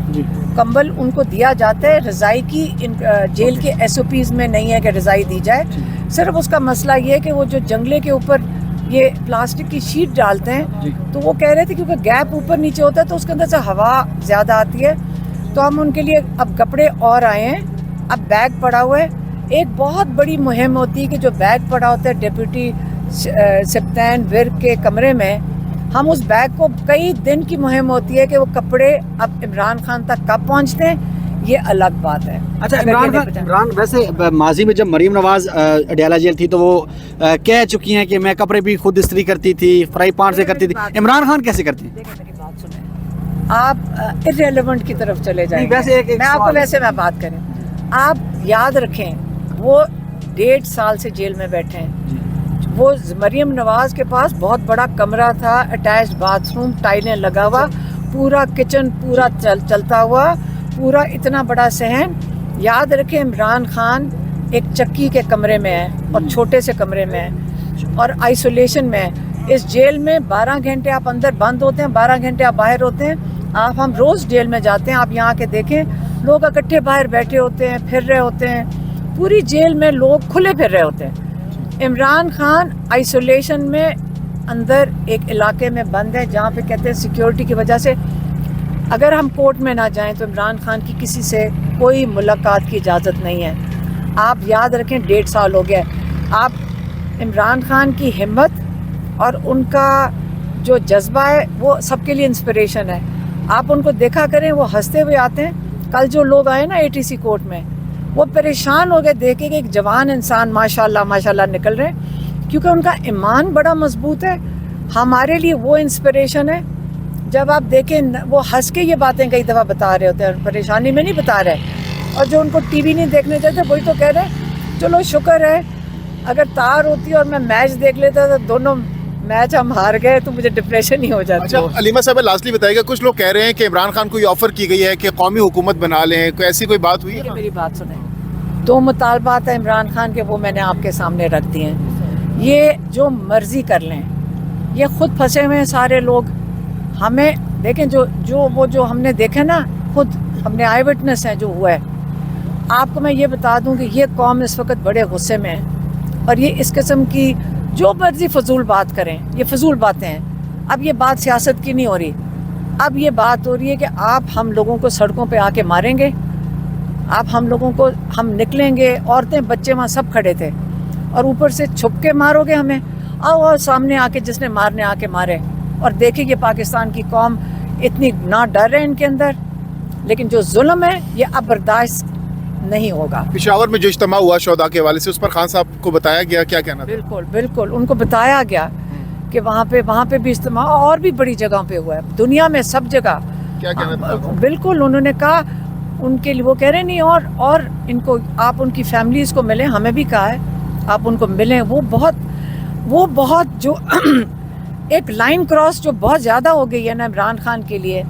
جی کمبل ان کو دیا جاتا ہے. رضائی کی جیل کے SOPs میں نہیں ہے کہ رضائی دی جائے. صرف اس کا مسئلہ یہ ہے کہ وہ جو جنگلے کے اوپر یہ پلاسٹک کی شیٹ ڈالتے ہیں تو وہ کہہ رہے تھے کیونکہ گیپ اوپر نیچے ہوتا ہے تو اس کے اندر سے ہوا زیادہ آتی ہے, تو ہم ان کے لیے اب کپڑے اور آئے ہیں. اب بیگ پڑا ہوا ہے. ایک بہت بڑی مہم ہوتی ہے کہ جو بیگ پڑا ہوتا ہے ڈپٹی سپتین ورک کے کمرے میں, ہم اس بیگ کو کئی دن کی مہم ہوتی ہے کہ وہ کپڑے اب عمران خان تک کب پہنچتے ہیں یہ الگ بات ہے. اچھا عمران ویسے ماضی میں جب مریم نواز اڈیالہ جیل تھی تو وہ کہہ چکی ہیں کہ میں کپڑے بھی خود استری کرتی تھی, فرائی پان سے کرتی تھی. عمران خان کیسے کرتی ہیں؟ دیکھیں میری بات سنیں, آپ ارریلیونٹ کی طرف چلے جائیں. میں آپ کو ویسے میں بات کریں, آپ یاد رکھیں وہ 1.5 سال سے جیل میں بیٹھے ہیں. وہ مریم نواز کے پاس بہت بڑا کمرہ تھا, اٹیچڈ باتھ روم, ٹائلیں لگا ہوا, پورا کچن پورا چلتا ہوا, پورا اتنا بڑا صحن. یاد رکھیں عمران خان ایک چکی کے کمرے میں ہے اور چھوٹے سے کمرے میں ہے اور آئسولیشن میں ہے. اس جیل میں 12 گھنٹے آپ اندر بند ہوتے ہیں, 12 گھنٹے آپ باہر ہوتے ہیں. ہم روز جیل میں جاتے ہیں, آپ یہاں کے دیکھیں لوگ اکٹھے باہر بیٹھے ہوتے ہیں, پھر رہے ہوتے ہیں. پوری جیل میں لوگ کھلے پھر رہے ہوتے ہیں. عمران خان آئسولیشن میں اندر ایک علاقے میں بند ہے جہاں پہ کہتے ہیں سیکیورٹی کی وجہ سے اگر ہم کورٹ میں نہ جائیں تو عمران خان کی کسی سے کوئی ملاقات کی اجازت نہیں ہے. آپ یاد رکھیں 1.5 سال ہو گیا. آپ عمران خان کی ہمت اور ان کا جو جذبہ ہے وہ سب کے لیے انسپریشن ہے. آپ ان کو دیکھا کریں, وہ ہنستے ہوئے آتے ہیں. کل جو لوگ آئے نا ATC کورٹ میں وہ پریشان ہو گئے دیکھے کہ ایک جوان انسان ماشاءاللہ نکل رہے ہیں کیونکہ ان کا ایمان بڑا مضبوط ہے. ہمارے لیے وہ انسپریشن ہے. جب آپ دیکھیں وہ ہنس کے یہ باتیں کئی دفعہ بتا رہے ہوتے ہیں, پریشانی میں نہیں بتا رہے, اور جو ان کو ٹی وی نہیں دیکھنے چاہتے وہی تو کہہ رہے چلو شکر ہے اگر تار ہوتی اور میں میچ دیکھ لیتا تو دونوں میچ ہم ہار گئے تو مجھے ڈپریشن ہی ہو جاتا. اچھا علیمہ صاحب لاسٹلی بتائیے گا, کچھ لوگ کہہ رہے ہیں کہ عمران خان کو یہ آفر کی گئی ہے کہ قومی حکومت بنا لیں, کوئی ایسی کوئی بات ہوئی ہے؟ میری بات سنیں, 2 مطالبات ہیں عمران خان کے, وہ میں نے آپ کے سامنے رکھ دیے ہیں. یہ جو مرضی کر لیں, یہ خود پھنسے ہوئے ہیں سارے لوگ. ہمیں دیکھیں جو ہم نے دیکھا نا, خود ہم نے آئی وٹنس ہیں جو ہوا ہے. آپ کو میں یہ بتا دوں کہ یہ قوم اس وقت بڑے غصے میں ہے اور یہ اس قسم کی جو مرضی فضول بات کریں, یہ فضول باتیں ہیں. اب یہ بات سیاست کی نہیں ہو رہی, اب یہ بات ہو رہی ہے کہ آپ ہم لوگوں کو سڑکوں پہ آ کے ماریں گے, آپ ہم لوگوں کو ہم نکلیں گے, عورتیں بچے وہاں سب کھڑے تھے, اور اوپر سے چھپ کے مارو گے ہمیں. آؤ سامنے آ کے جس نے مارنے آ کے مارے, اور دیکھیں کہ پاکستان کی قوم اتنی نہ ڈر ہے ان کے اندر, لیکن جو ظلم ہے یہ اب برداشت نہیں ہوگا. پشاور میں جو اجتماع ہوا شہداء کے حوالے سے, اس پر خان صاحب کو بتایا گیا, کیا کہنا تھا؟ بالکل ان کو بتایا گیا کہ وہاں پہ بھی اجتماع اور بھی بڑی جگہوں پہ ہوا ہے, دنیا میں سب جگہ. کیا کہنا تھا؟ بالکل انہوں نے کہا ان کے لیے, وہ کہہ رہے نہیں, اور ان کو آپ ان کی فیملیز کو ملیں, ہمیں بھی کہا ہے آپ ان کو ملیں. وہ بہت جو ایک لائن کراس جو بہت زیادہ ہو گئی ہے نا عمران خان کے لیے.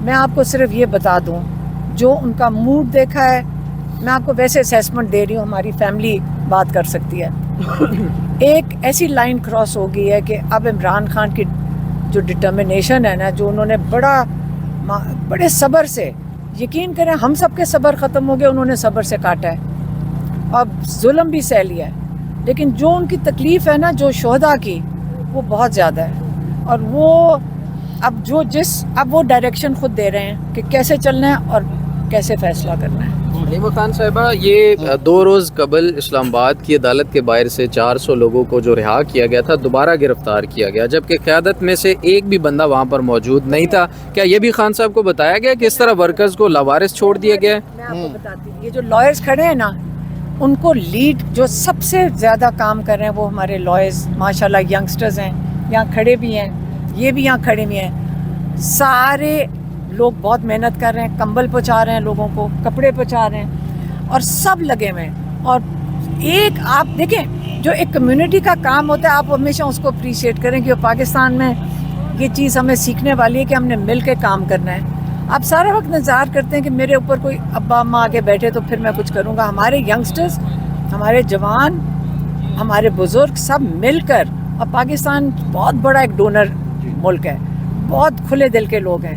میں آپ کو صرف یہ بتا دوں, جو ان کا موڈ دیکھا ہے, میں آپ کو ویسے اسیسمنٹ دے رہی ہوں, ہماری فیملی بات کر سکتی ہے. ایک ایسی لائن کراس ہو گئی ہے کہ اب عمران خان کی جو ڈٹرمنیشن ہے نا, جو انہوں نے بڑے صبر سے, یقین کریں ہم سب کے صبر ختم ہو گئے, انہوں نے صبر سے کاٹا ہے اور ظلم بھی سہ لیا ہے. لیکن جو ان کی تکلیف ہے نا جو شہداء کی, وہ بہت زیادہ ہے. اور وہ اب وہ ڈائریکشن خود دے رہے ہیں کہ کیسے چلنا ہے اور کیسے فیصلہ کرنا ہے. علیمہ خان صاحبہ, یہ 2 روز قبل اسلام آباد کی عدالت کے باہر سے 400 لوگوں کو جو رہا کیا گیا تھا دوبارہ گرفتار کیا گیا, جبکہ قیادت میں سے ایک بھی بندہ وہاں پر موجود نہیں تھا. کیا یہ بھی خان صاحب کو بتایا گیا کہ اس طرح ورکرز کو لاوارث چھوڑ دیا گیا ہے؟ میں آپ کو بتاتی ہوں, یہ جو لائرز کھڑے ہیں نا, ان کو لیڈ جو سب سے زیادہ کام کر رہے ہیں وہ ہمارے لائرز ماشاءاللہ ینگسٹرز ہیں, یہاں کھڑے بھی ہیں, یہ بھی یہاں کھڑے بھی ہیں. سارے لوگ بہت محنت کر رہے ہیں, کمبل پہنچا رہے ہیں لوگوں کو, کپڑے پہنچا رہے ہیں, اور سب لگے ہوئے ہیں. اور ایک آپ دیکھیں جو ایک کمیونٹی کا کام ہوتا ہے, آپ ہمیشہ اس کو اپریشیٹ کریں کہ پاکستان میں یہ چیز ہمیں سیکھنے والی ہے کہ ہم نے مل کے کام کرنا ہے. آپ سارا وقت انتظار کرتے ہیں کہ میرے اوپر کوئی ابا اماں آگے بیٹھے تو پھر میں کچھ کروں گا. ہمارے ینگسٹرز, ہمارے جوان, ہمارے بزرگ سب مل کر, اور پاکستان بہت بڑا ایک ڈونر ملک ہے, بہت کھلے دل کے لوگ ہیں